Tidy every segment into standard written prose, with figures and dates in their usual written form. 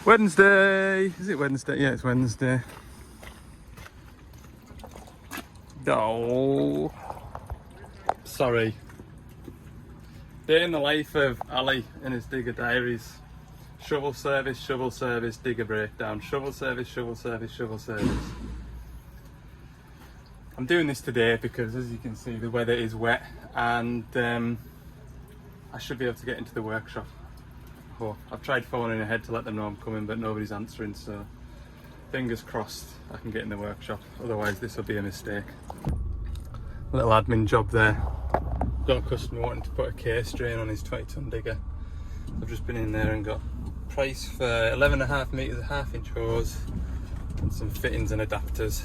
Wednesday! Is it Wednesday? Yeah, it's Wednesday. Oh, sorry. Day in the life of Ali in his digger diaries. Shovel service, digger breakdown. Shovel service, shovel service, shovel service. I'm doing this today because, as you can see, the weather is wet and I should be able to get into the workshop. Oh, I've tried phoning ahead to let them know I'm coming, but nobody's answering, so fingers crossed I can get in the workshop. Otherwise this will be a mistake. Little admin job there. Got a customer wanting to put a case drain on his 20-ton digger. I've just been in there and got price for 11.5 metres of 1/2-inch hose and some fittings and adapters.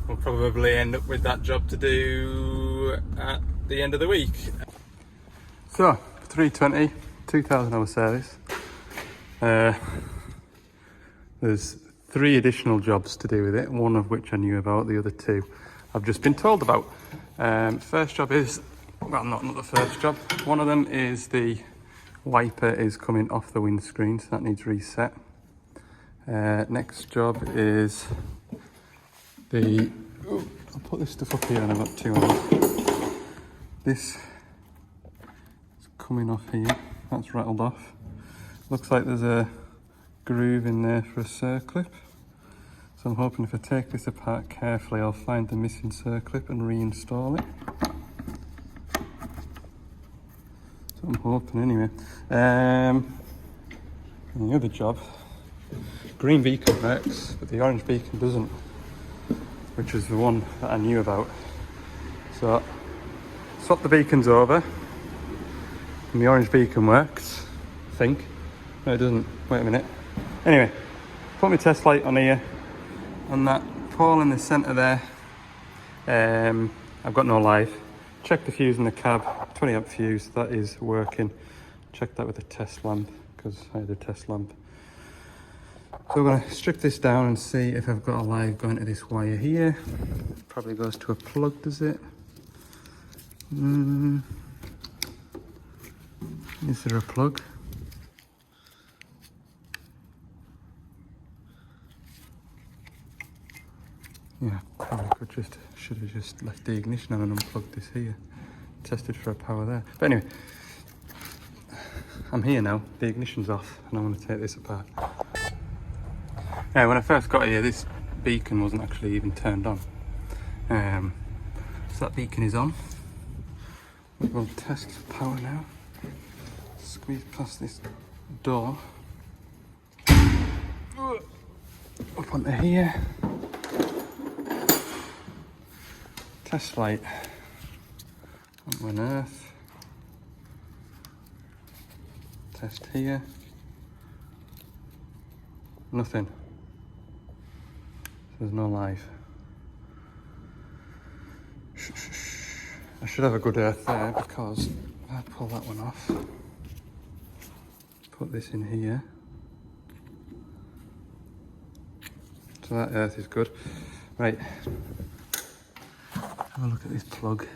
We'll probably end up with that job to do at the end of the week. So, 320, 2,000 hour service. There's 3 additional jobs to do with it, one of which I knew about, the other 2 I've just been told about. First job is, well, not the first job. One of them is the wiper is coming off the windscreen, so that needs reset. Next job is the, I'll put this stuff up here and I've got 2 on. This is coming off here, that's rattled off. Looks like there's a groove in there for a circlip. So I'm hoping if I take this apart carefully, I'll find the missing circlip and reinstall it. So I'm hoping anyway. And the other job, green beacon works, but the orange beacon doesn't, which was the one that I knew about. So swap the beacons over, and the orange beacon works, I think. No, it doesn't. Wait a minute. Anyway, put my test light on here. On that pole in the centre there, I've got no live. Check the fuse in the cab, 20 amp fuse, that is working. Check that with a test lamp, because I had a test lamp. So we're going to strip this down and see if I've got a live going to this wire here. Probably goes to a plug, does it? Is there a plug? Yeah, probably should have just left the ignition on and unplugged this here. Tested for a power there. But anyway, I'm here now, the ignition's off and I want to take this apart. Yeah, when I first got here, this beacon wasn't actually even turned on. So that beacon is on. We'll test for power now. Squeeze past this door. Up onto here. Test light on earth. Test here. Nothing. There's no live. I should have a good earth there because if I pull that one off, put this in here. So that earth is good. Right. Have a look at this plug.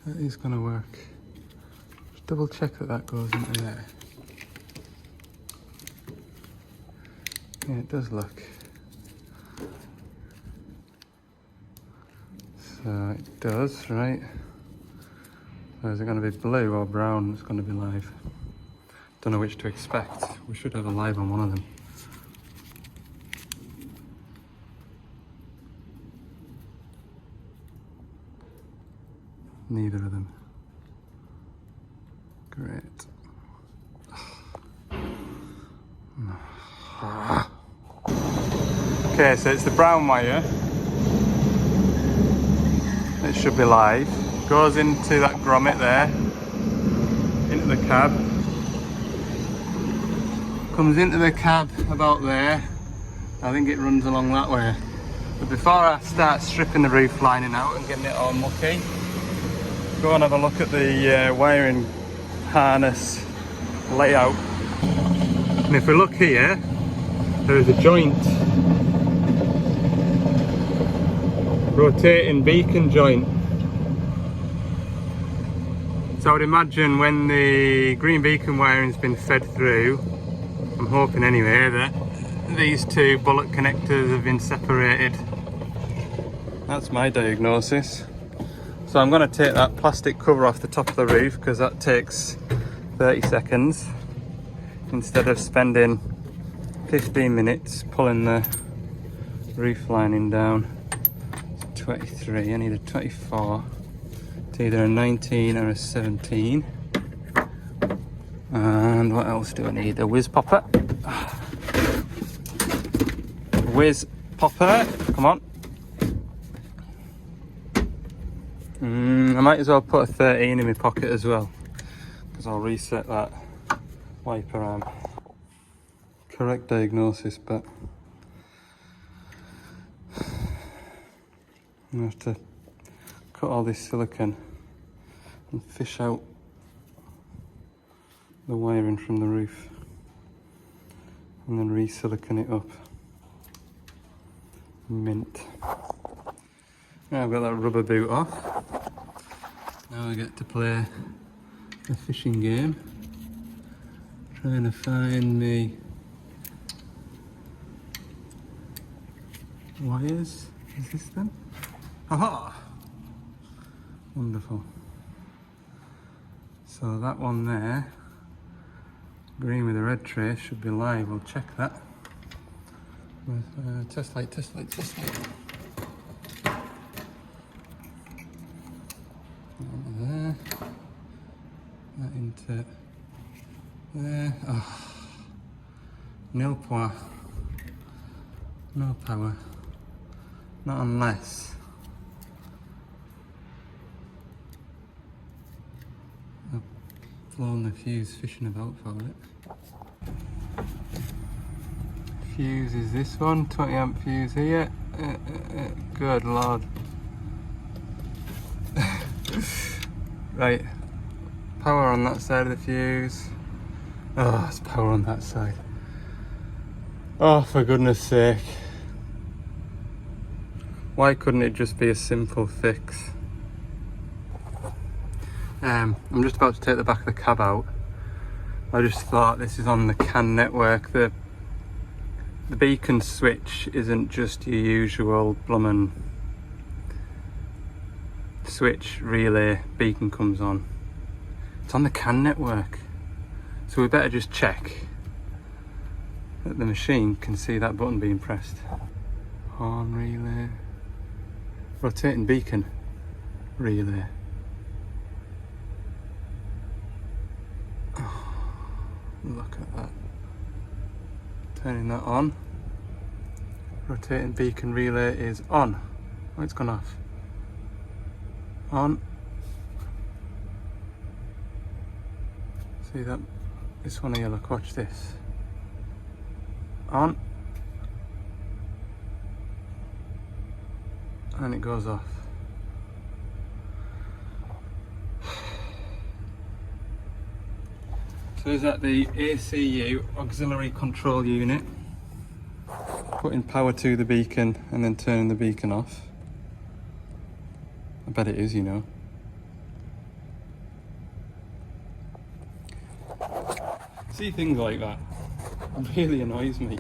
That is going to work. Just double check that goes into there. Yeah, it does look. So it does, right? So is it going to be blue or brown? It's going to be live. Don't know which to expect. We should have a live on one of them. Neither of them. Great. Okay, so it's the brown wire. It should be live. Goes into that grommet there, into the cab. Comes into the cab about there. I think it runs along that way. But before I start stripping the roof lining out and getting it all mucky, go and have a look at the wiring harness layout. And if we look here, there is a joint rotating beacon joint. So I would imagine when the green beacon wiring's been fed through, I'm hoping anyway, that these two bullet connectors have been separated. That's my diagnosis. So I'm going to take that plastic cover off the top of the roof because that takes 30 seconds instead of spending 15 minutes pulling the roof lining down. It's 23, I need a 24. It's either a 19 or a 17. And what else do I need? A whiz popper. Whiz popper, come on. I might as well put a 13 in my pocket as well, because I'll reset that wiper arm. Correct diagnosis, but I'm going to have to cut all this silicone and fish out the wiring from the roof and then re-silicone it up. Mint. Now I've got that rubber boot off. Now I get to play a fishing game. Trying to find me wires. Is this them? Aha! Wonderful. So that one there, green with a red trace, should be live. We'll check that. With test light, test light, test light. There. That into there. Oh. No power. No power. Not unless I've blown the fuse fishing about for it. Fuse is this one, 20 amp fuse here. Good lord. Right, power on that side of the fuse. Oh, it's power on that side. Oh, for goodness sake. Why couldn't it just be a simple fix? I'm just about to take the back of the cab out. I just thought this is on the CAN network. The beacon switch isn't just your usual bloomin' switch relay beacon comes on. It's on the CAN network. So we better just check that the machine can see that button being pressed. Horn relay. Rotating beacon relay. Oh, look at that. Turning that on. Rotating beacon relay is on. Oh, it's gone off. On. See that? This one here, look, watch this. On. And it goes off. So is that the ACU, auxiliary control unit, putting power to the beacon and then turning the beacon off? I bet it is, you know. See things like that, it really annoys me.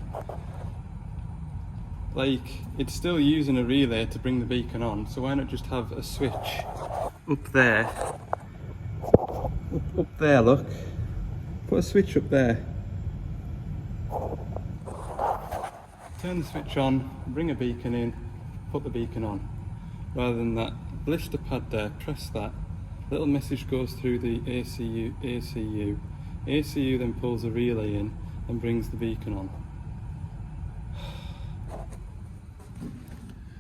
Like, it's still using a relay to bring the beacon on, so why not just have a switch up there? Up there, look. Put a switch up there. Turn the switch on, bring a beacon in, put the beacon on. Rather than that blister pad there, press that. Little message goes through the ACU. ACU then pulls a relay in and brings the beacon on.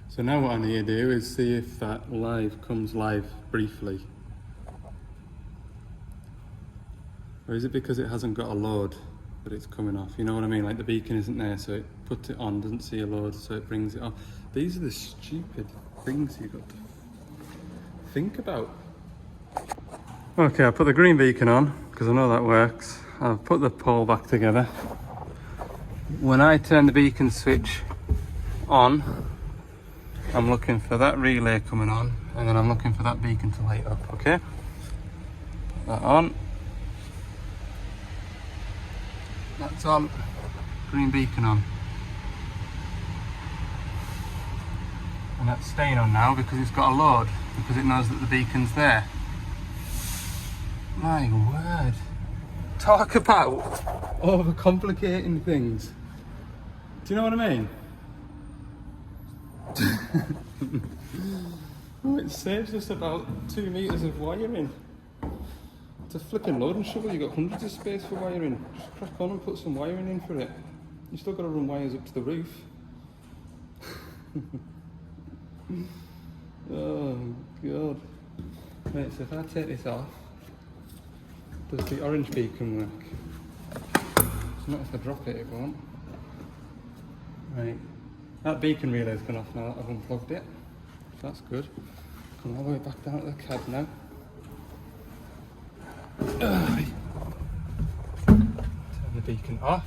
So now what I need to do is see if that live comes live briefly. Or is it because it hasn't got a load that it's coming off? You know what I mean? Like the beacon isn't there, so it puts it on, doesn't see a load, so it brings it off. These are the stupid things you've got to think about. Okay, I put the green beacon on, because I know that works. I've put the pole back together. When I turn the beacon switch on, I'm looking for that relay coming on, and then I'm looking for that beacon to light up, okay? Put that on. That's on. Green beacon on. And that's staying on now because it's got a load, because it knows that the beacon's there. My word. Talk about overcomplicating things. Do you know what I mean? Oh, it saves us about 2 meters of wiring. It's a flipping load and shovel, you've got hundreds of space for wiring. Just crack on and put some wiring in for it. You still got to run wires up to the roof. Oh god. Right, so if I take this off, does the orange beacon work? It's not if I drop it, it won't. Right, that beacon relay's gone off now that I've unplugged it. So that's good. Come all the way back down to the cab now. Turn the beacon off.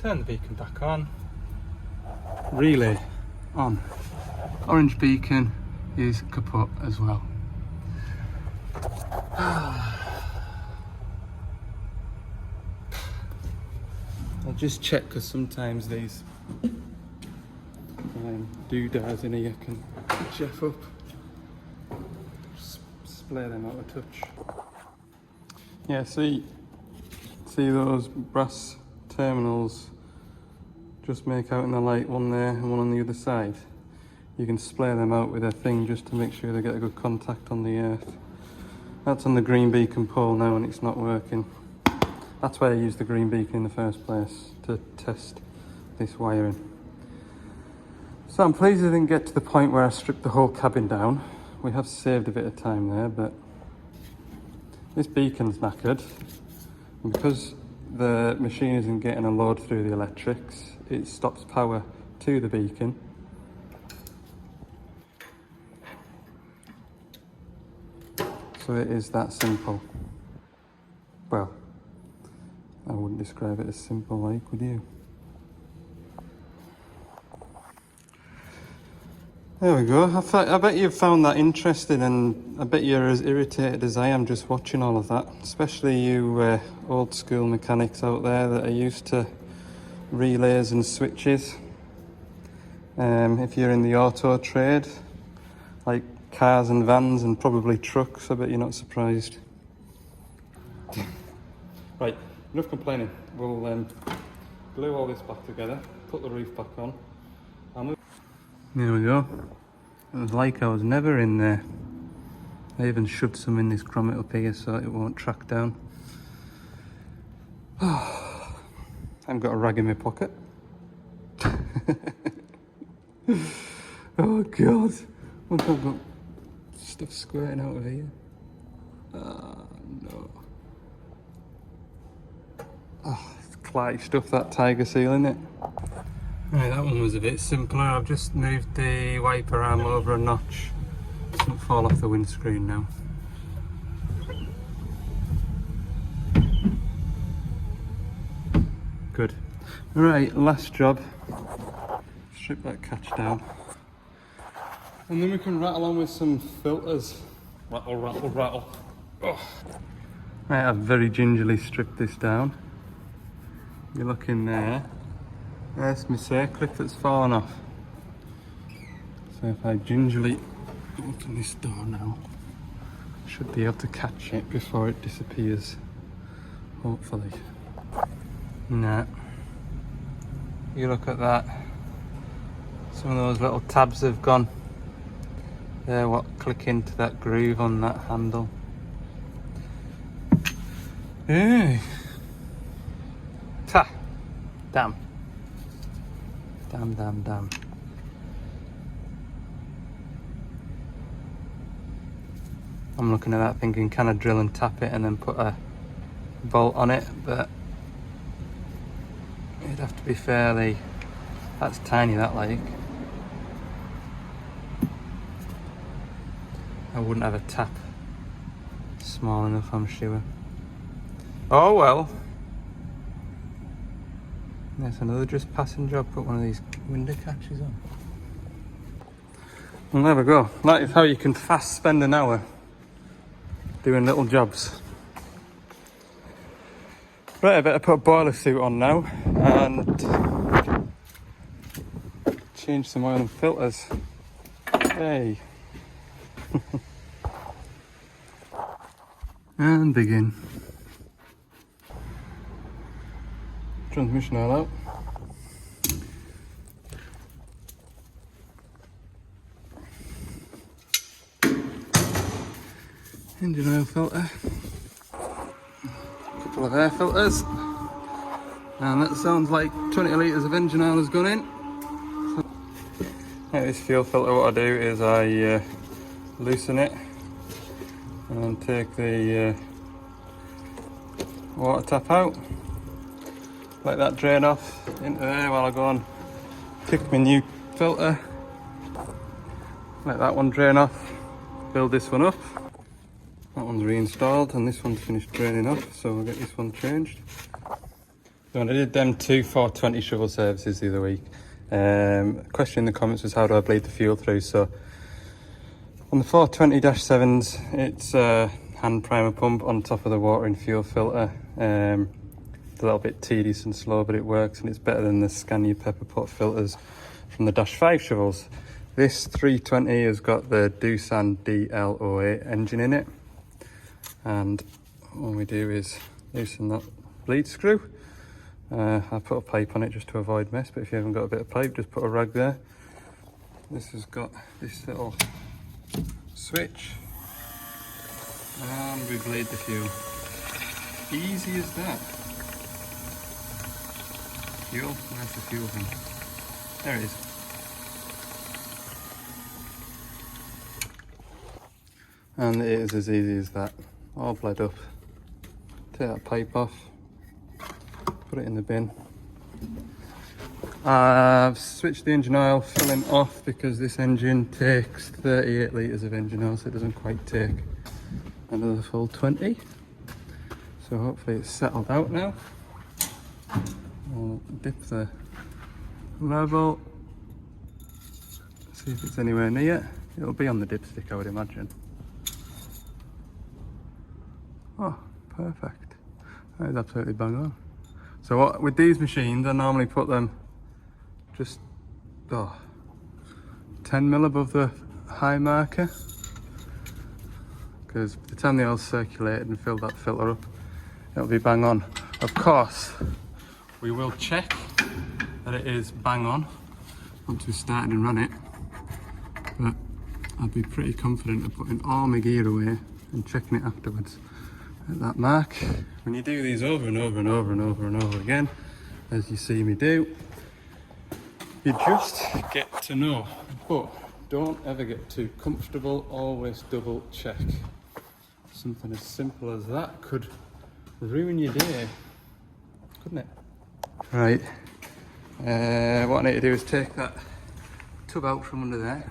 Turn the beacon back on. Relay on. Orange beacon is kaput as well. I'll just check because sometimes these doodads in here can jeff up. Just splay them out of touch. Yeah, see those brass terminals just make out in the light, one there and one on the other side. You can splay them out with a thing just to make sure they get a good contact on the earth. That's on the green beacon pole now and it's not working. That's why I used the green beacon in the first place, to test this wiring. So I'm pleased I didn't get to the point where I stripped the whole cabin down. We have saved a bit of time there, but this beacon's knackered. And because the machine isn't getting a load through the electrics, it stops power to the beacon. So it is that simple. Well, I wouldn't describe it as simple, like, would you? There we go. I bet you've found that interesting, and I bet you're as irritated as I am just watching all of that. Especially you old school mechanics out there that are used to relays and switches. If you're in the auto trade, like cars and vans and probably trucks, I bet you're not surprised. Right, enough complaining. We'll glue all this back together, put the roof back on. There we go. It was like I was never in there. I even shoved some in this grommet up here so it won't track down. I've got a rag in my pocket. Oh god. Look, I've got stuff squirting out of here. No. It's clatty stuff, that tiger seal, isn't it? Right, that one was a bit simpler. I've just moved the wiper arm over a notch. It doesn't fall off the windscreen now. Good. Right, last job. Strip that catch down. And then we can rattle on with some filters. Rattle, rattle, rattle. Oh. Right, I've very gingerly stripped this down. You look in there. There's my circlip that's fallen off. So if I gingerly open this door now, I should be able to catch it before it disappears. Hopefully. Nah. You look at that. Some of those little tabs have gone. They're what click into that groove on that handle. Hey. Ta! Damn. Damn, damn, damn. I'm looking at that thinking, can I drill and tap it and then put a bolt on it? But it'd have to be fairly... That's tiny, that like. I wouldn't have a tap small enough, I'm sure. Oh well. There's another just passing job. Put one of these window catches on. And there we go. That is how you can fast spend an hour doing little jobs. Right, I better put a boiler suit on now and change some oil and filters. Hey. And begin. Transmission oil out. Engine oil filter. A couple of air filters. And that sounds like 20 litres of engine oil has gone in. Right, this fuel filter, what I do is I loosen it and take the water tap out. Let that drain off into there while I go and pick my new filter. Let that one drain off, build this one up. That one's reinstalled and this one's finished draining off, so I'll get this one changed. So when I did them 2 420 shovel services the other week, question in the comments was how do I bleed the fuel through. So on the 420-7s, it's a hand primer pump on top of the water and fuel filter. It's a little bit tedious and slow, but it works, and it's better than the Scania pepper pot filters from the -5 shovels. This 320 has got the Doosan DL08 engine in it, and all we do is loosen that bleed screw. I put a pipe on it just to avoid mess, but if you haven't got a bit of pipe, just put a rag there. This has got this little switch, and we bleed the fuel. Easy as that. Fuel, where's the fuel thing? There it is. And it is as easy as that, all bled up. Take that pipe off, put it in the bin. I've switched the engine oil filling off because this engine takes 38 litres of engine oil, so it doesn't quite take another full 20. So hopefully it's settled out now. I'll dip the level, see if it's anywhere near. It'll be on the dipstick, I would imagine. Oh, perfect. That is absolutely bang on. So what, with these machines, I normally put them just 10 mil above the high marker, because by the time the oil's circulated and filled that filter up, it'll be bang on. Of course, we will check that it is bang on once we've started and run it, but I'd be pretty confident of putting all my gear away and checking it afterwards at that mark. When you do these over and over and over and over and over again, as you see me do, you just get to know. But don't ever get too comfortable, always double check. Something as simple as that could ruin your day, couldn't it? Right, what I need to do is take that tub out from under there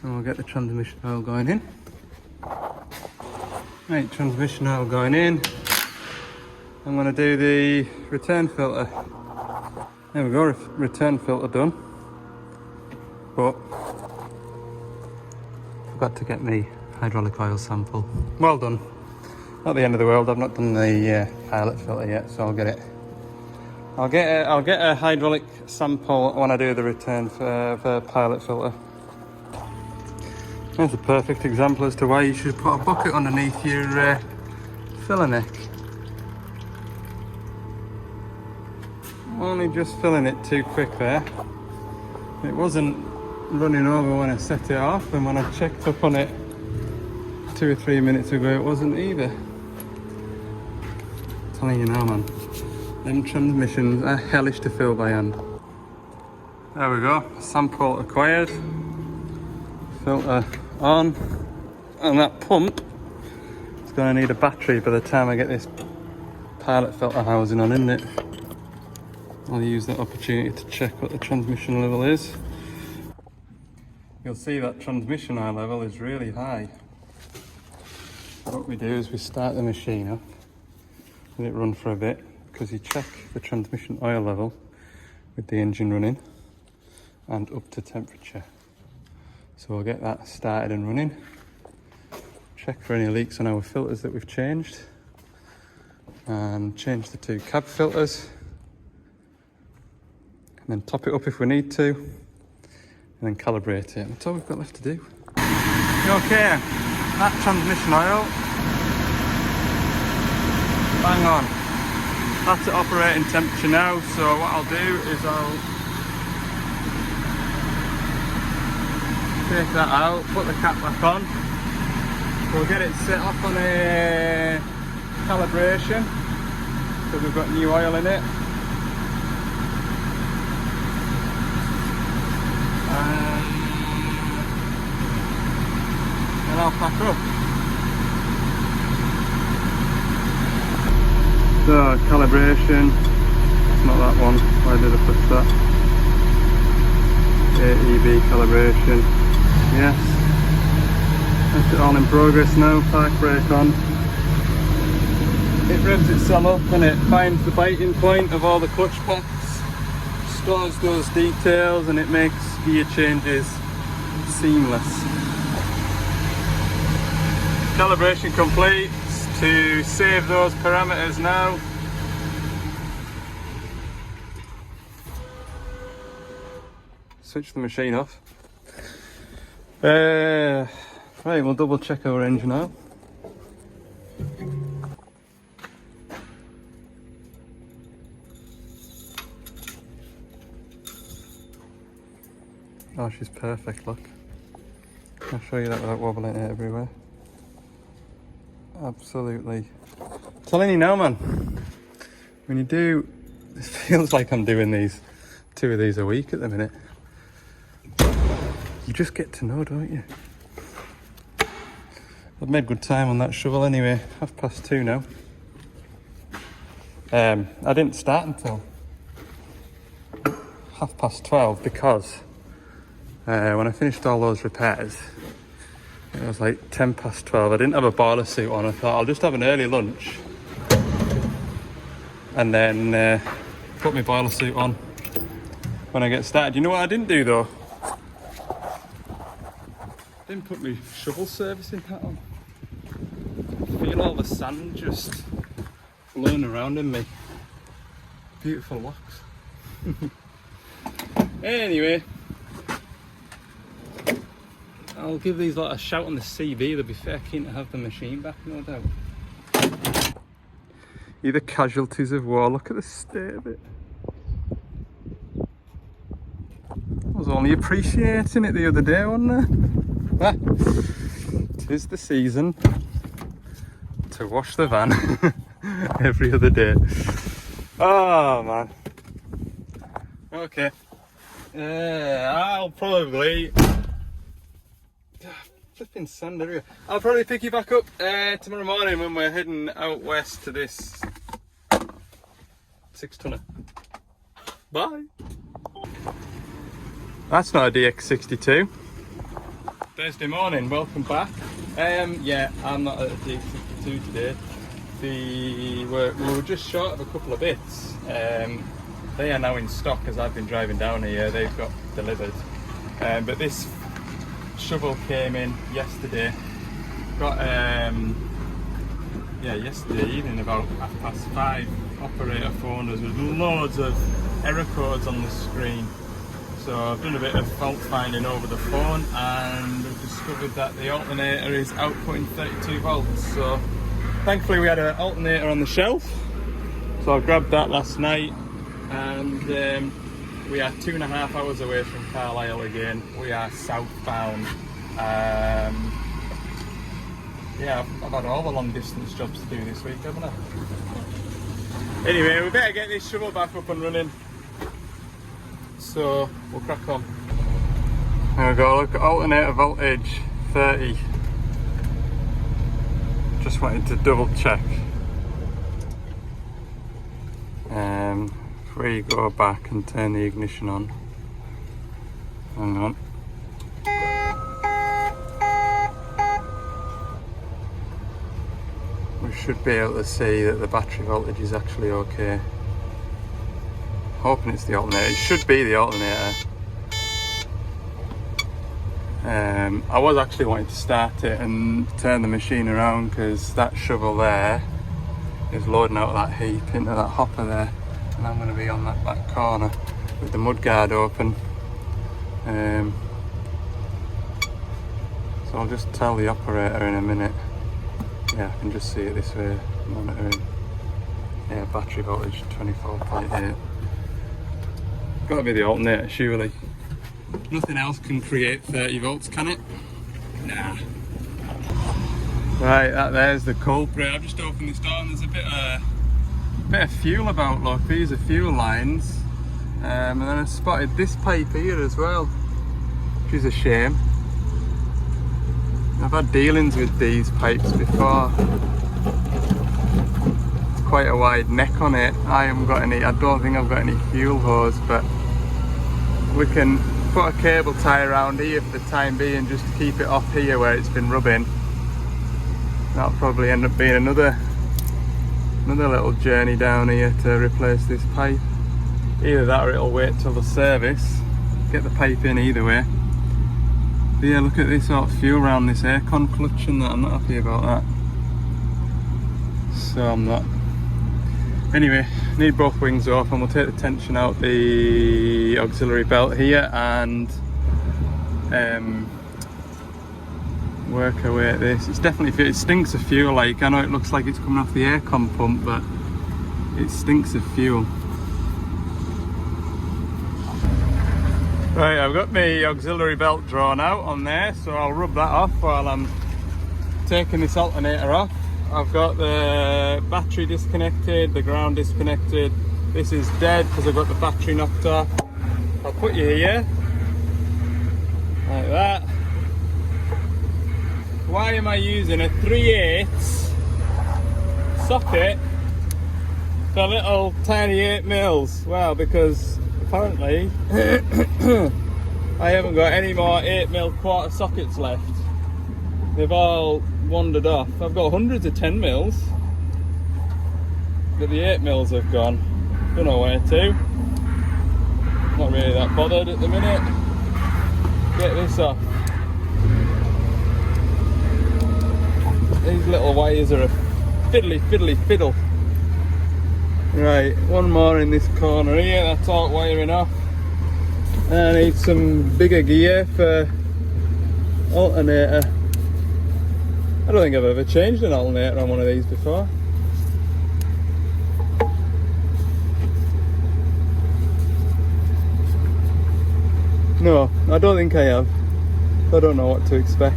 and we'll get the transmission oil going in. Right, transmission oil going in. I'm going to do the return filter. There we go, return filter done. But forgot to get me hydraulic oil sample. Well done. Not the end of the world. I've not done the pilot filter yet, so I'll get it. I'll get a hydraulic sample when I do the return for the pilot filter. That's a perfect example as to why you should put a bucket underneath your filler neck. Only just filling it too quick there. It wasn't running over when I set it off, and when I checked up on it 2 or 3 minutes ago, it wasn't either. I'm telling you now, man, them transmissions are hellish to fill by hand. There we go, sample acquired, filter on, and that pump is going to need a battery by the time I get this pilot filter housing on, isn't it? I'll use that opportunity to check what the transmission level is. You'll see that transmission oil level is really high. What we do is we start the machine up, let it run for a bit, because you check the transmission oil level with the engine running and up to temperature. So we'll get that started and running. Check for any leaks on our filters that we've changed. And change the 2 cab filters. And then top it up if we need to. And then calibrate it. That's all we've got left to do. Okay, that transmission oil. Bang on. That's at operating temperature now, so what I'll do is I'll take that out, put the cap back on. We'll get it set up on a calibration, because we've got new oil in it. And I'll pack up. So, calibration, it's not that one, why did I push that? AEB calibration, yes. That's it all in progress now, park brake on. It revs itself up and it finds the biting point of all the clutch packs, stores those details, and it makes gear changes seamless. Calibration complete. To save those parameters now. Switch the machine off. Right, we'll double check our engine oil. Oh, she's perfect, look. I'll show you that without wobbling it everywhere. Absolutely. Telling you now, man, when you do, it feels like I'm doing 2 of these a week at the minute. You just get to know, don't you? I've made good time on that shovel anyway. 2:30 now. I didn't start until 12:30 because when I finished all those repairs, it was like 12:10. I didn't have a boiler suit on. I thought I'll just have an early lunch and then put my boiler suit on when I get started. You know what I didn't do though? I didn't put my shovel servicing hat on. I feel all the sand just flowing around in me. Beautiful locks. Anyway, I'll give these lot a shout on the CV. They'll be fair keen to have the machine back, no doubt. You're the casualties of war. Look at the state of it. I was only appreciating it the other day, wasn't I? 'Tis the season to wash the van every other day. Oh man. Okay. I'll probably flipping sand everywhere. I'll probably pick you back up tomorrow morning when we're heading out west to this 6-tonner. Bye. That's not a DX62. Thursday morning, welcome back. Yeah, I'm not at a DX62 today. We were just short of a couple of bits. They are now in stock as I've been driving down here. They've got delivered. But this shovel came in yesterday. Got yesterday evening about 5:30. Operator phoned us with loads of error codes on the screen. So I've done a bit of fault finding over the phone and we've discovered that the alternator is outputting 32 volts. So thankfully we had an alternator on the shelf. So I grabbed that last night and we are 2.5 hours away from Carlisle again. We are southbound. Yeah, I've had all the long distance jobs to do this week, haven't I? Anyway, we better get this shovel back up and running. So we'll crack on. There we go, look at alternator voltage 30. Just wanted to double check. Before you go back and turn the ignition on. Hang on. We should be able to see that the battery voltage is actually okay. Hoping it's the alternator. It should be the alternator. I was actually wanting to start it and turn the machine around because that shovel there is loading out that heap into that hopper there, and I'm going to be on that back corner with the mudguard open. So I'll just tell the operator in a minute. Yeah, I can just see it this way, monitoring. Yeah, battery voltage 24.8. Gotta be the alternator, surely. Nothing else can create 30 volts, can it? Nah. Right, there's the culprit. I've just opened this door and there's a bit of fuel about, look. These are fuel lines. And then I spotted this pipe here as well, which is a shame. I've had dealings with these pipes before. It's quite a wide neck on it. I don't think I've got any fuel hose, but we can put a cable tie around here for the time being just to keep it off here where it's been rubbing. That'll probably end up being another little journey down here to replace this pipe. Either that or it'll wait till the service. Get the pipe in either way. But yeah, look at this sort of fuel around this aircon clutch and that. I'm not happy about that. So I'm not. Anyway, need both wings off and we'll take the tension out the auxiliary belt here and work away at this. It's definitely, it stinks of fuel. Like, I know it looks like it's coming off the aircon pump, but it stinks of fuel. Right, I've got my auxiliary belt drawn out on there, so I'll rub that off while I'm taking this alternator off. I've got the battery disconnected, the ground disconnected. This is dead because I've got the battery knocked off. I'll put you here, like that. Why am I using a 3/8 socket for little tiny 8mm? Well, because apparently I haven't got any more 8mm quarter sockets left. They've all wandered off. I've got hundreds of 10mm, but the 8mm have gone. Don't know where to. Not really that bothered at the minute. Get this off. These little wires are a fiddly fiddle. Right, one more in this corner here. That's all wiring off. I need some bigger gear for alternator. I don't think I've ever changed an alternator on one of these before. No, I don't think I have. I don't know what to expect.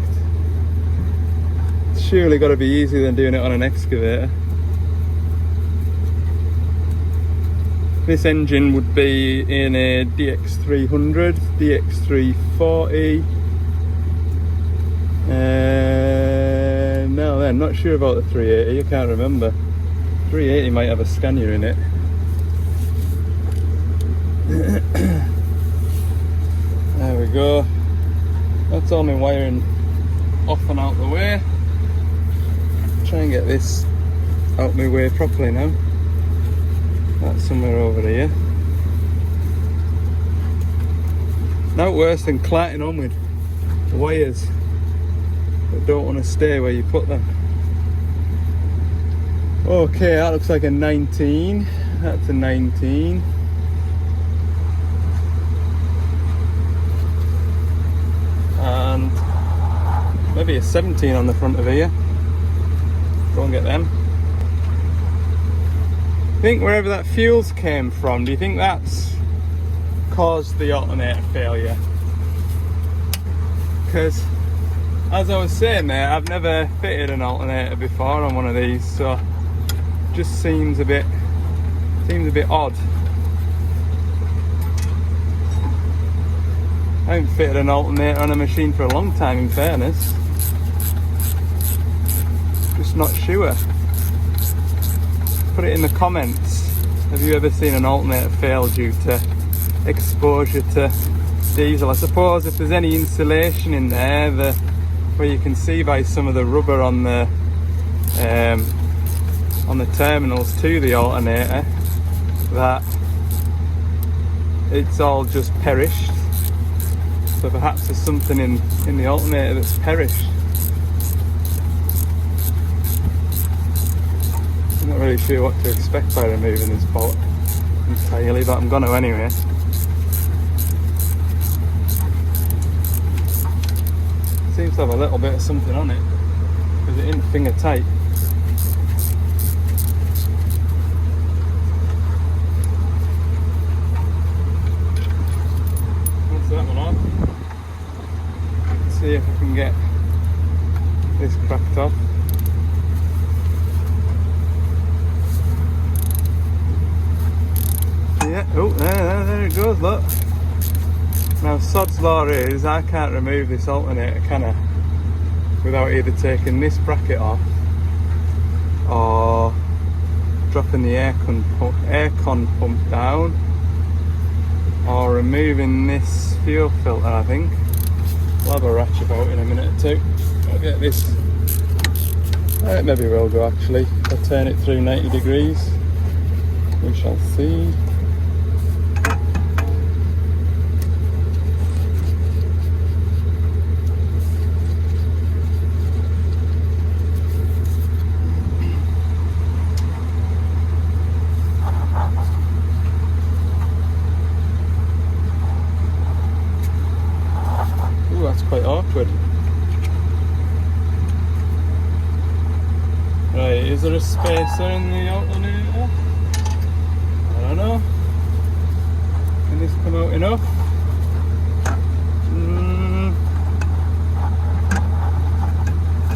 It's surely got to be easier than doing it on an excavator. This engine would be in a DX300, DX340. No, I'm not sure about the 380, I can't remember. 380 might have a Scania in it. There we go. That's all my wiring off and out the way. Try and get this out my way properly now. That's somewhere over here. No worse than clatting on with wires that don't want to stay where you put them. Okay, that looks like a 19. That's a 19. And maybe a 17 on the front of here. Go and get them. I think wherever that fuels came from, do you think that's caused the alternator failure? Because as I was saying there, I've never fitted an alternator before on one of these, so it just seems a bit odd. I haven't fitted an alternator on a machine for a long time, in fairness. Just not sure. Put it in the comments. Have you ever seen an alternator fail due to exposure to diesel? I suppose if there's any insulation in there, where you can see by some of the rubber on the terminals to the alternator, that it's all just perished. So perhaps there's something in the alternator that's perished. I'm not really sure what to expect by removing this bolt entirely, but I'm going to anyway. Seems to have a little bit of something on it, because it isn't finger tight. What's that one on? Let's see if I can get this cracked off. Yeah, oh, there it goes, look. Now, sod's law is I can't remove this alternator, can I? Without either taking this bracket off or dropping the aircon pump down or removing this fuel filter, I think. We'll have a ratch about in a minute or two. I'll get this. Maybe we'll go actually. I'll turn it through 90 degrees. We shall see. Quite awkward. Right, is there a spacer in the alternator? I don't know. Can this come out enough?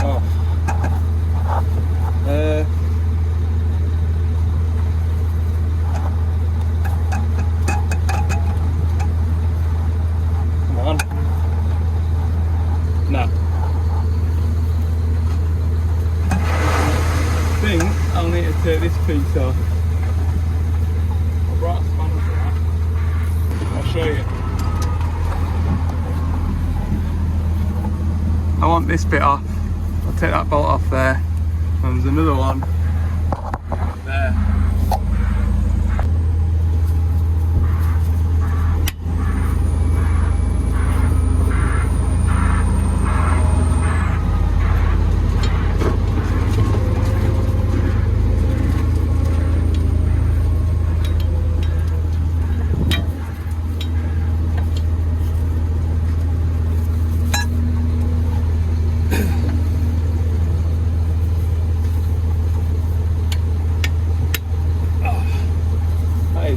Oh. Come on. No. I think I'll need to take this piece off. I brought a spanner for that. I'll show you. I want this bit off. I'll take that bolt off there. And there's another one there.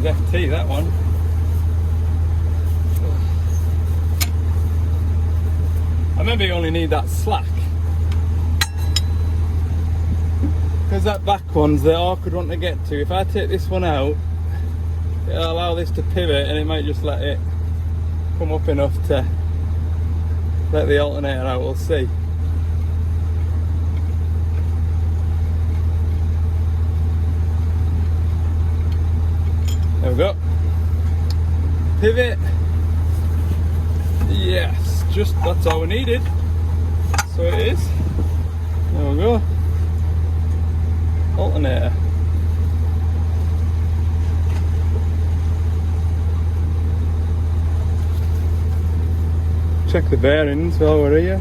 FT, that one. I maybe only need that slack, because that back one's the awkward one to get to. If I take this one out, it'll allow this to pivot and it might just let it come up enough to let the alternator out. We'll see. There we go. Pivot. Yes, just that's all we needed. So it is. There we go. Alternator. Check the bearings while we're here.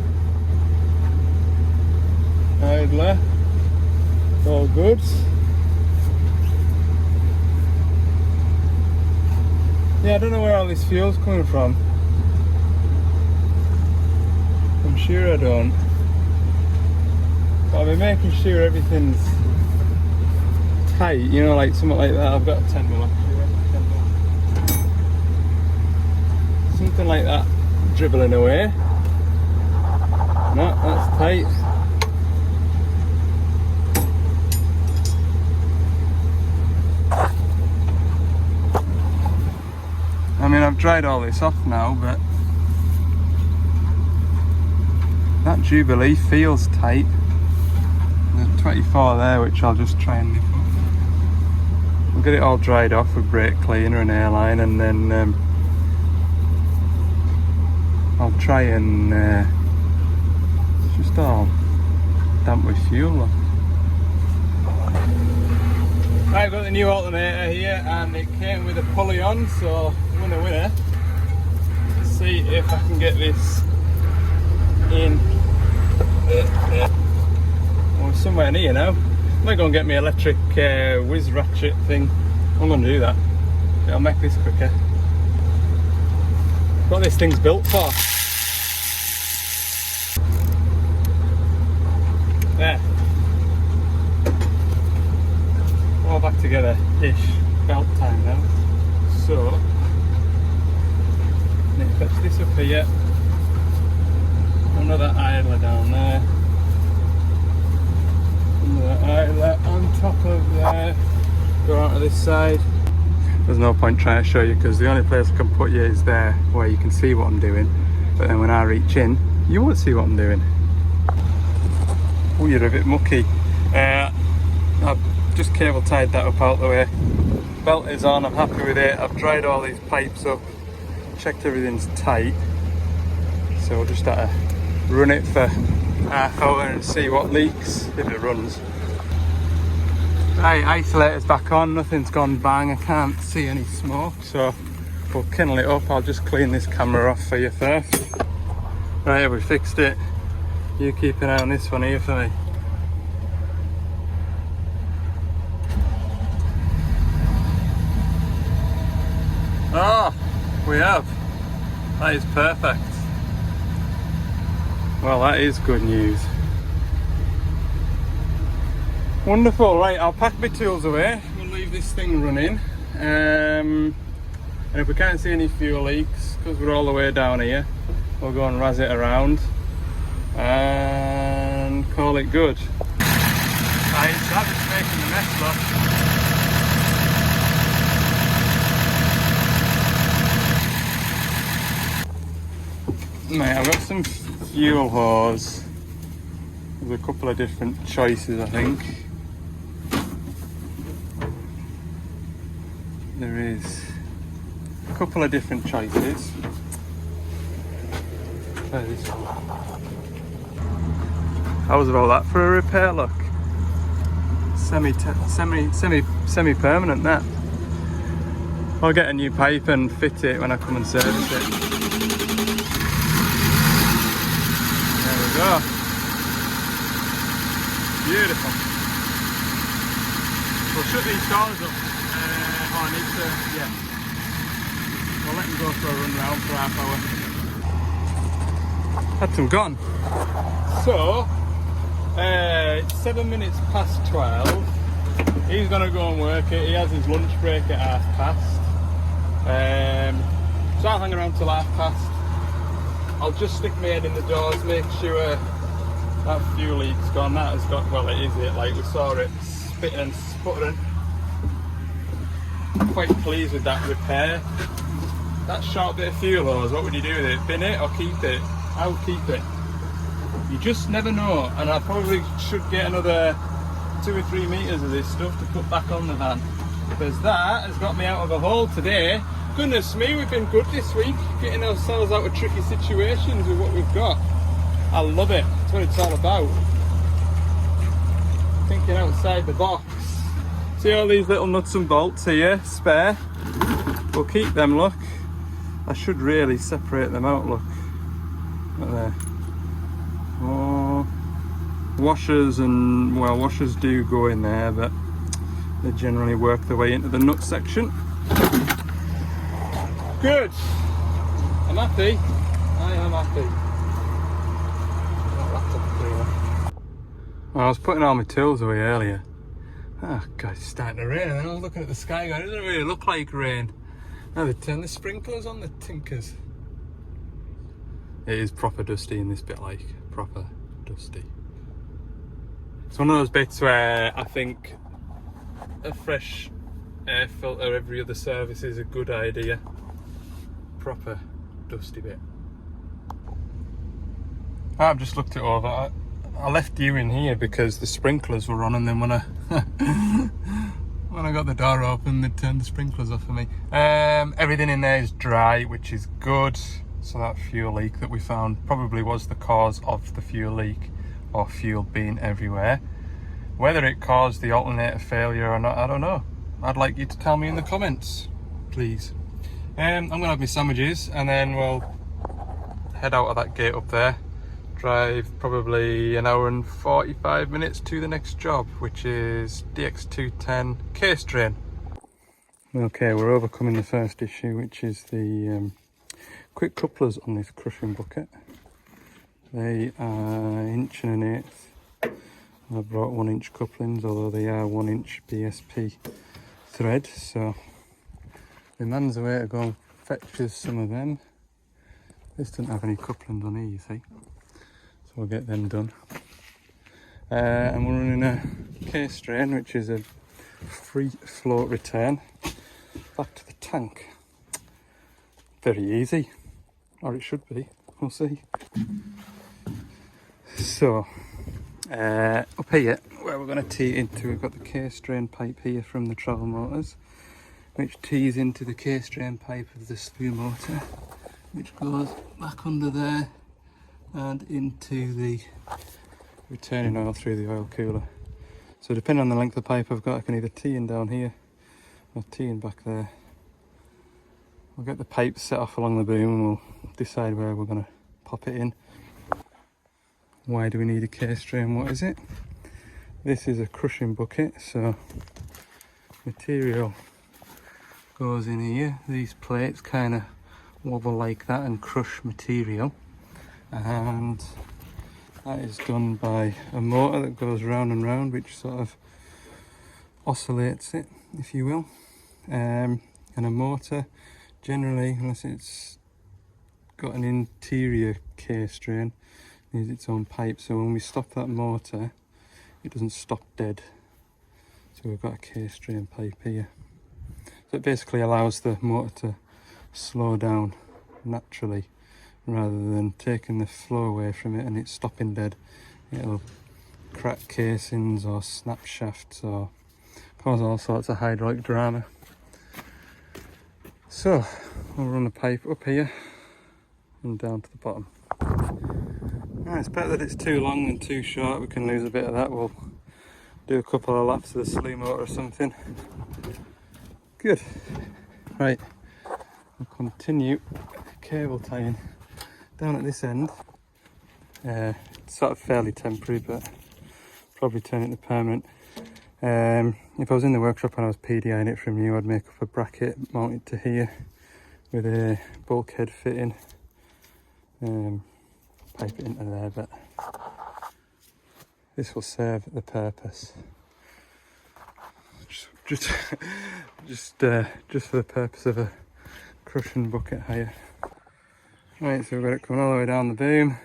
Idler. All good. Yeah, I don't know where all this fuel's coming from. I'm sure I don't. But I'll be making sure everything's tight, you know, like something like that. I've got a 10mm actually. Something like that dribbling away. No, that's tight. I mean, I've dried all this off now, but that Jubilee feels tight. There's 24 there, which I'll just try and nip up. We'll get it all dried off with brake cleaner and airline, and then I'll try and it's just all damp with fuel. I've got the new alternator here, and it came with a pulley on, so winner. see if I can get this in. Oh, somewhere near now. I might go and get my electric whiz ratchet thing. I'm going to do that. It'll make this quicker. What this thing's built for. There. All back together-ish. Belt time now. So, need to fetch this up here. Another idler down there. Another idler on top of there. Go out to this side. There's no point trying to show you because the only place I can put you is there where you can see what I'm doing. But then when I reach in, you won't see what I'm doing. Oh, you're a bit mucky. I've just cable tied that up out the way. Belt is on, I'm happy with it. I've dried all these pipes up, checked everything's tight. So we'll just have to run it for half hour and see what leaks, if it runs. Right, isolator's back on, nothing's gone bang, I can't see any smoke, so we'll kindle it up. I'll just clean this camera off for you first. Right, we fixed it. You keep an eye on this one here for me. Oh, we have. That is perfect. Well, that is good news. Wonderful. Right, I'll pack my tools away. We'll leave this thing running. And if we can't see any fuel leaks, because we're all the way down here, we'll go and razz it around and call it good. Right, so I'm just making a mess, look. Mate, I've got some fuel hose. There's a couple of different choices, I think. There is a couple of different choices. Try this one. How was about that for a repair, look? Semi-permanent, that. I'll get a new pipe and fit it when I come and service it. There we go. Beautiful. We'll shut these doors up. I need to, yeah. We'll let them go for a run round for half hour. Had some gone. So, it's 7 minutes past 12. He's going to go and work it. He has his lunch break at 12:30. So I'll hang around till 12:30. I'll just stick my head in the doors, make sure that fuel leak's gone. That has got, well, it is it, like we saw it spitting and sputtering. I'm quite pleased with that repair. That short bit of fuel hose, what would you do with it? Bin it or keep it? I would keep it. You just never know, and I probably should get another 2 or 3 meters of this stuff to put back on the van, because that has got me out of a hole today. Goodness me, we've been good this week, getting ourselves out of tricky situations with what we've got. I love it. That's what it's all about. Thinking outside the box. See all these little nuts and bolts here, spare? We'll keep them, look. I should really separate them out, look. Look there. Oh, washers and, well, washers do go in there, but they generally work their way into the nut section. Good. I'm happy. I am happy. Well, I was putting all my tools away earlier. Oh god, it's starting to rain, and I was looking at the sky going, it doesn't really look like rain. Now they turn the sprinklers on, the tinkers. It is proper dusty in this bit, like, proper dusty. It's one of those bits where I think a fresh air filter every other service is a good idea. Proper dusty bit. I've just looked it over. I left you in here because the sprinklers were on, and then when I when I got the door open, they turned the sprinklers off for me. Everything in there is dry, which is good. So that fuel leak that we found probably was the cause of the fuel leak, or fuel being everywhere. Whether it caused the alternator failure or not, I don't know. I'd like you to tell me in the comments, please. I'm gonna have my sandwiches, and then we'll head out of that gate up there, drive probably an hour and 45 minutes to the next job, which is DX210 case drain. Okay, we're overcoming the first issue, which is the quick couplers on this crushing bucket. They are 1.1 inch. I brought 1-inch couplings, although they are 1-inch BSP thread, so the man's away to go and fetch us some of them. This doesn't have any couplings on here, you see, so we'll get them done. And we're running a case drain, which is a free float return back to the tank. Very easy, or it should be, we'll see. So up here where we're going to tee it into, we've got the case drain pipe here from the travel motors, which tees into the case drain pipe of the slew motor, which goes back under there and into the returning oil through the oil cooler. So depending on the length of pipe I've got, I can either tee in down here or tee in back there. We'll get the pipe set off along the boom and we'll decide where we're going to pop it in. Why do we need a case drain? What is it? This is a crushing bucket, so material goes in here. These plates kind of wobble like that and crush material, and that is done by a motor that goes round and round, which sort of oscillates it, if you will. And a motor, generally, unless it's got an interior case drain, needs its own pipe, so when we stop that motor it doesn't stop dead. So we've got a case drain pipe here, so it basically allows the motor to slow down naturally rather than taking the flow away from it and it's stopping dead. It'll crack casings or snap shafts or cause all sorts of hydraulic drama. So we'll run the pipe up here and down to the bottom. Right, it's better that it's too long than too short. We can lose a bit of that. We'll do a couple of laps of the slew motor or something. Good. Right, we'll continue cable tying down at this end. It's sort of fairly temporary, but probably turn it to permanent. If I was in the workshop and I was PDIing it from new, I'd make up a bracket mounted to here with a bulkhead fitting. Pipe it into there, but this will serve the purpose. Just for the purpose of a crushing bucket hire. Right, so we've got it coming all the way down the boom.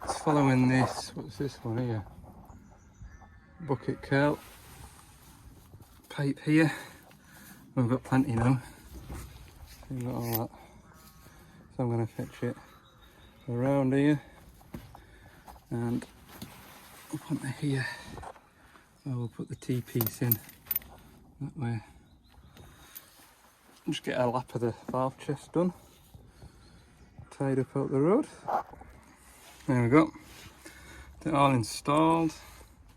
It's following this, what's this one here? Bucket curl pipe here. We've got plenty now. We've got all that. So I'm going to fetch it around here and up onto here. So we'll put the T-piece in that way. Just get a lap of the valve chest done. Tied up out the road. There we go. They're all installed.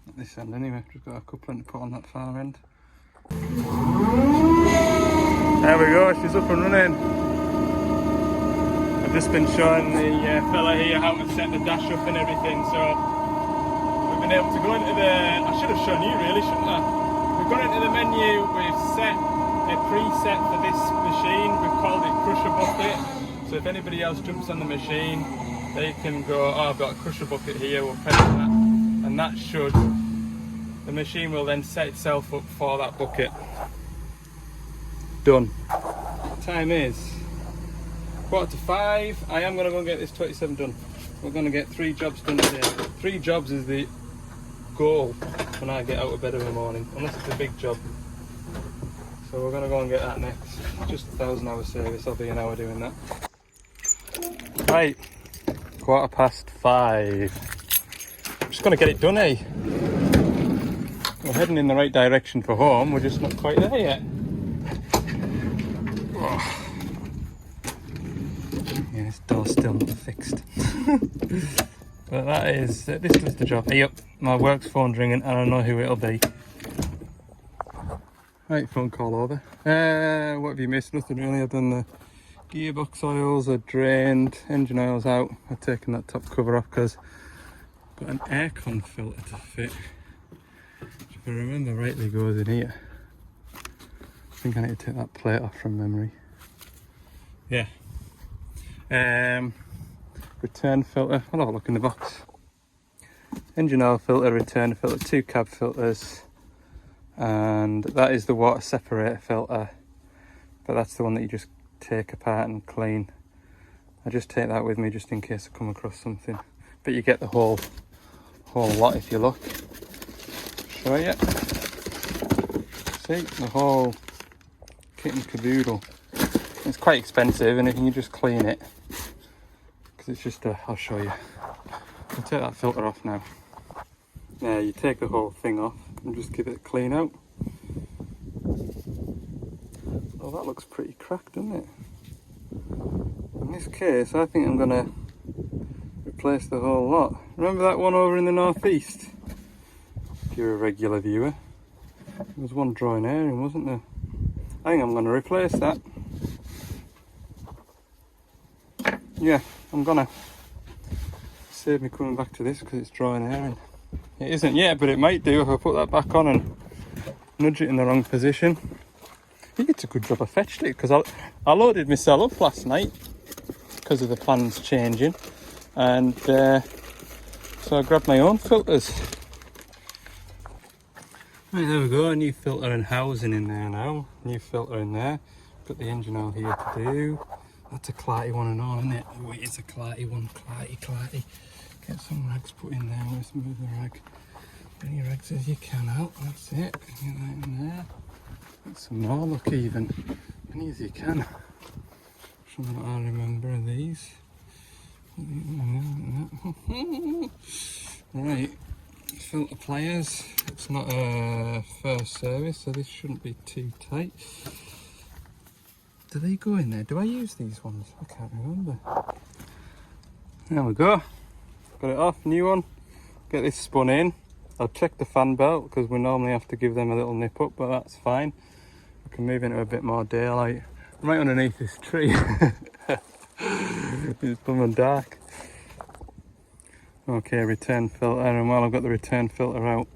At this end anyway, just got a coupling to put on that far end. There we go, she's up and running. I've just been showing the fella here how to set the dash up and everything, so we've been able to go into the, I should have shown you really, shouldn't I? We've gone into the menu, we've set a preset for this machine, we've called it Crusher Bucket, so if anybody else jumps on the machine, they can go, oh I've got a Crusher Bucket here, we'll press that, and that should, the machine will then set itself up for that bucket. Done. Time is 4:45. I am going to go and get this 27 done. We're going to get 3 jobs done today. 3 jobs is the goal when I get out of bed in the morning, unless it's a big job. So we're going to go and get that next. Just a 1,000-hour service, I'll be an hour doing that. Right, 5:15. I'm just going to get it done, eh? We're heading in the right direction for home, we're just not quite there yet. Oh. Yeah, this door's still not fixed. But that is, this does the job. Hey up, my work's phone's ringing and I know who it'll be. Right, phone call over. What have you missed? Nothing really. I've done the Gearbox oils are drained, engine oil's out. I've taken that top cover off because I've got an aircon filter to fit, which if I remember rightly goes in here. I think I need to take that plate off from memory. Yeah. Return filter, I'll have a look in the box. Engine oil filter, return filter, 2 cab filters, and that is the water separator filter, but that's the one that you just take apart and clean. I just take that with me just in case I come across something, but you get the whole lot if you look. Show you. See, the whole kit and caboodle. It's quite expensive, and if you just clean it, because it's just I'll show you. I'll take that filter off now. There, you take the whole thing off and just give it a clean out. Oh, that looks pretty cracked, doesn't it? In this case, I think I'm going to replace the whole lot. Remember that one over in the northeast? If you're a regular viewer. There was one drawing airing, wasn't there? I think I'm going to replace that. Yeah, I'm going to save me coming back to this because it's drawing airing. It isn't yet, but it might do if I put that back on and nudge it in the wrong position. I think it's a good job I fetched it, because I loaded myself up last night because of the plans changing, and so I grabbed my own filters. Right, there we go, a new filter and housing in there now, new filter in there. Got the engine oil here to do. That's a clarty one and all, isn't it? Oh, it is a clarty one, clarty. Get some rags put in there. Let's move the rag. Bring your rags as you can out, that's it. Get that in there. Get some more, look, even. Many as you can. From what I remember of these. Right, filter pliers. It's not a first service, so this shouldn't be too tight. Do they go in there? Do I use these ones? I can't remember. There we go. Got it off, new one. Get this spun in. I'll check the fan belt because we normally have to give them a little nip up, but that's fine. I can move into a bit more daylight. I'm right underneath this tree. It's blooming dark. Okay, return filter, and while I've got the return filter out,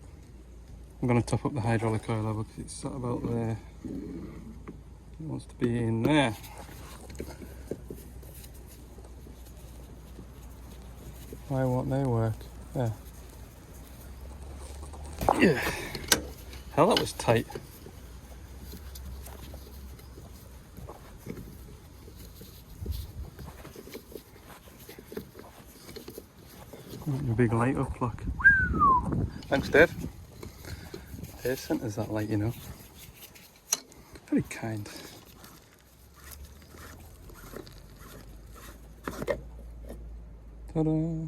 I'm going to top up the hydraulic oil level because it's sat about there. It wants to be in there. Why won't they work? There. Yeah. Hell, that was tight. A big light up, look. Thanks, Dave. Dave sent us that light, you know. Very kind. Ta-da!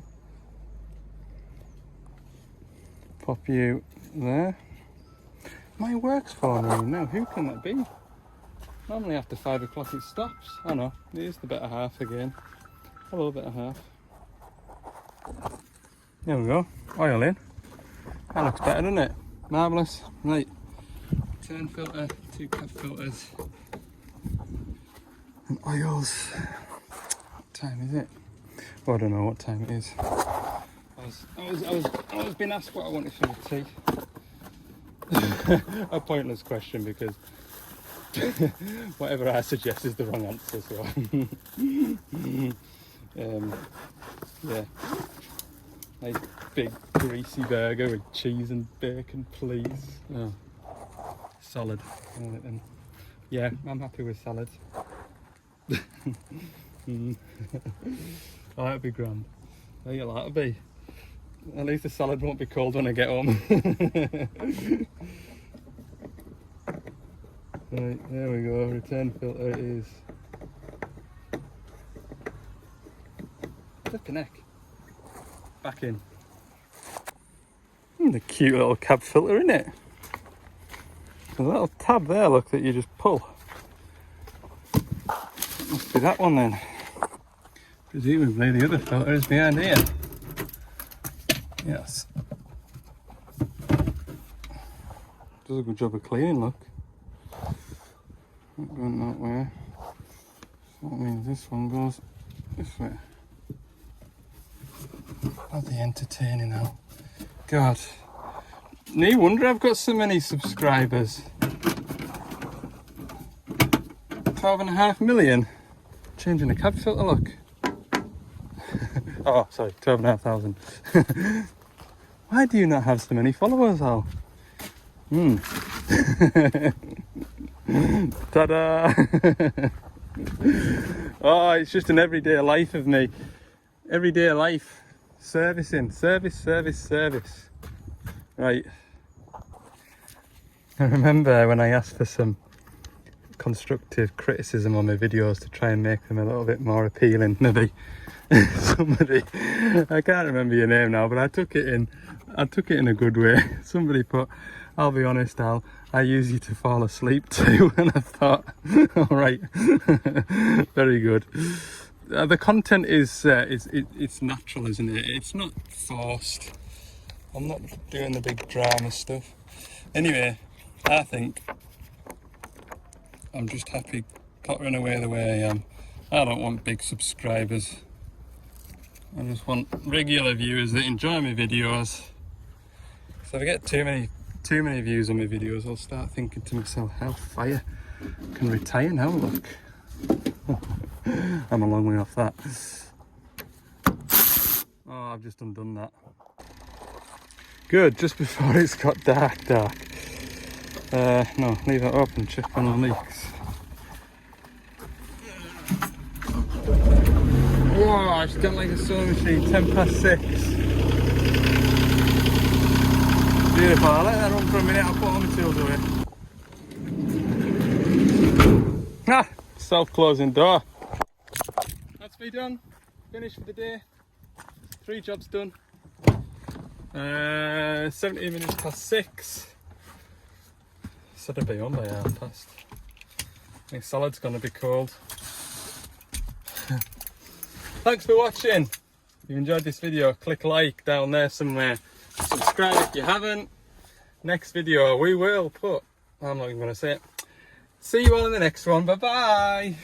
Pop you there. My work's falling around now. Who can that be? Normally after 5 o'clock it stops. Oh no, here's the better half again. Hello, better half. There we go. Oil in. That looks better, doesn't it? Marvellous. Right. Return filter, 2 cab filters. And oils. What time is it? Oh, I don't know what time it is. I was being asked what I wanted for the tea. A pointless question because whatever I suggest is the wrong answer. So yeah, nice big greasy burger with cheese and bacon, please. Oh, solid. Yeah, I'm happy with salad. Oh, that'd be grand. Oh, you'll have to be. At least the salad won't be cold when I get home. Right, there we go. Return filter it is. Flipping heck. Back in. The cute little cab filter, isn't it? There's a little tab there, look, that you just pull. It must be that one then. Presumably the other filter is behind here. Yes. Does a good job of cleaning, look. Not going that way. That means this one goes this way. Bloody entertaining now. God. No wonder I've got so many subscribers. 12.5 million. Changing the cab filter, look. Oh, sorry, 12,500. Why do you not have so many followers, Al? Ta-da! Oh, it's just an everyday life of me. Everyday life. Servicing. Service. Right. I remember when I asked for some constructive criticism on my videos to try and make them a little bit more appealing. Maybe somebody, I can't remember your name now, but I took it in a good way. Somebody put, I'll be honest, Al, I use you to fall asleep too. And I thought, all right, very good. The content is it's natural, isn't it? It's not forced. I'm not doing the big drama stuff. Anyway, I think I'm just happy pottering away the way I am. I don't want big subscribers. I just want regular viewers that enjoy my videos. So if I get too many views on my videos, I'll start thinking to myself, hellfire, I can retire now, look. I'm a long way off that. Oh, I've just undone that. Good, just before it's got dark. No, leave it open, check on the leaks. Whoa, it's got like a sewing machine, 6:10. Beautiful, I'll let that run for a minute, I'll put all my tools away. Ah, self-closing door. That's me done, finished for the day. 3 jobs done. 6:17. Said I'd be on by 1:30. I think salad's gonna be cold. Thanks for watching. If you enjoyed this video, click like down there somewhere. Subscribe if you haven't. Next video we will put, I'm not even gonna say it. See you all in the next one. Bye bye.